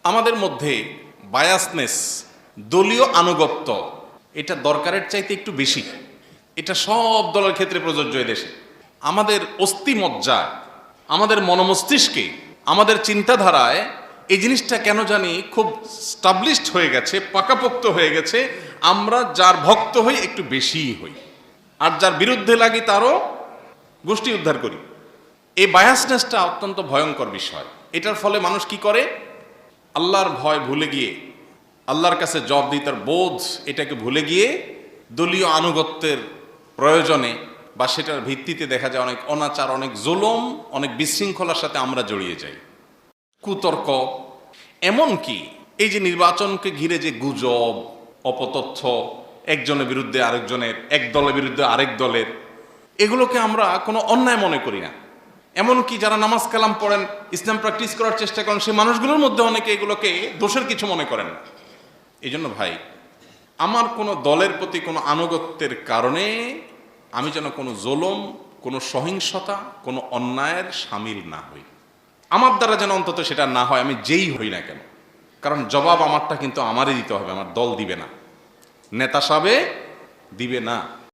আমাদের মধ্যে বায়াসনেস, দলীয় আনুগত্য, এটা দরকারের চাইতে একটু বেশি। এটা সব দলের ক্ষেত্রে প্রযোজ্য। দেশে আমাদের অস্থিমজ্জা, আমাদের মনমস্তিষ্কে, আমাদের চিন্তাধারায় এই জিনিসটা কেন জানি খুব স্টাবলিশড হয়ে গেছে, পাকাপোক্ত হয়ে গেছে। আমরা যার ভক্ত হই একটু বেশিই হই, আর যার বিরুদ্ধে লাগি তারও গোষ্ঠী উদ্ধার করি। এই বায়াসনেসটা অত্যন্ত ভয়ঙ্কর বিষয়। এটার ফলে মানুষ কি করে? আল্লাহর ভয় ভুলে গিয়ে, আল্লাহর কাছে জবাবদিহিতার বোধ এটাকে ভুলে গিয়ে দলীয় আনুগত্যের প্রয়োজনে বা সেটার ভিত্তিতে দেখা যায় অনেক অনাচার, অনেক জুলুম, অনেক বিশৃঙ্খলার সাথে আমরা জড়িয়ে যাই। কুতর্ক, এমনকি এই যে নির্বাচনকে ঘিরে যে গুজব, অপতথ্য, একজনের বিরুদ্ধে আরেকজনের, এক দলের বিরুদ্ধে আরেক দলের, এগুলোকে আমরা কোনো অন্যায় মনে করি না। এমনকি যারা নামাজ কালাম পড়েন, ইসলাম প্র্যাকটিস করার চেষ্টা করেন, সেই মানুষগুলোর মধ্যে অনেকে এগুলোকে দোষের কিছু মনে করেন না। এই জন্য ভাই, আমার কোনো দলের প্রতি কোনো আনুগত্যের কারণে আমি যেন কোনো জুলুম, কোনো সহিংসতা, কোনো অন্যায়ের শামিল না হই। আমার দ্বারা যেন অন্তত সেটা না হয়, আমি যেই হই না কেন। কারণ জবাব আমারটা কিন্তু আমারই দিতে হবে, আমার দল দিবে না, নেতা সাবে দিবে না।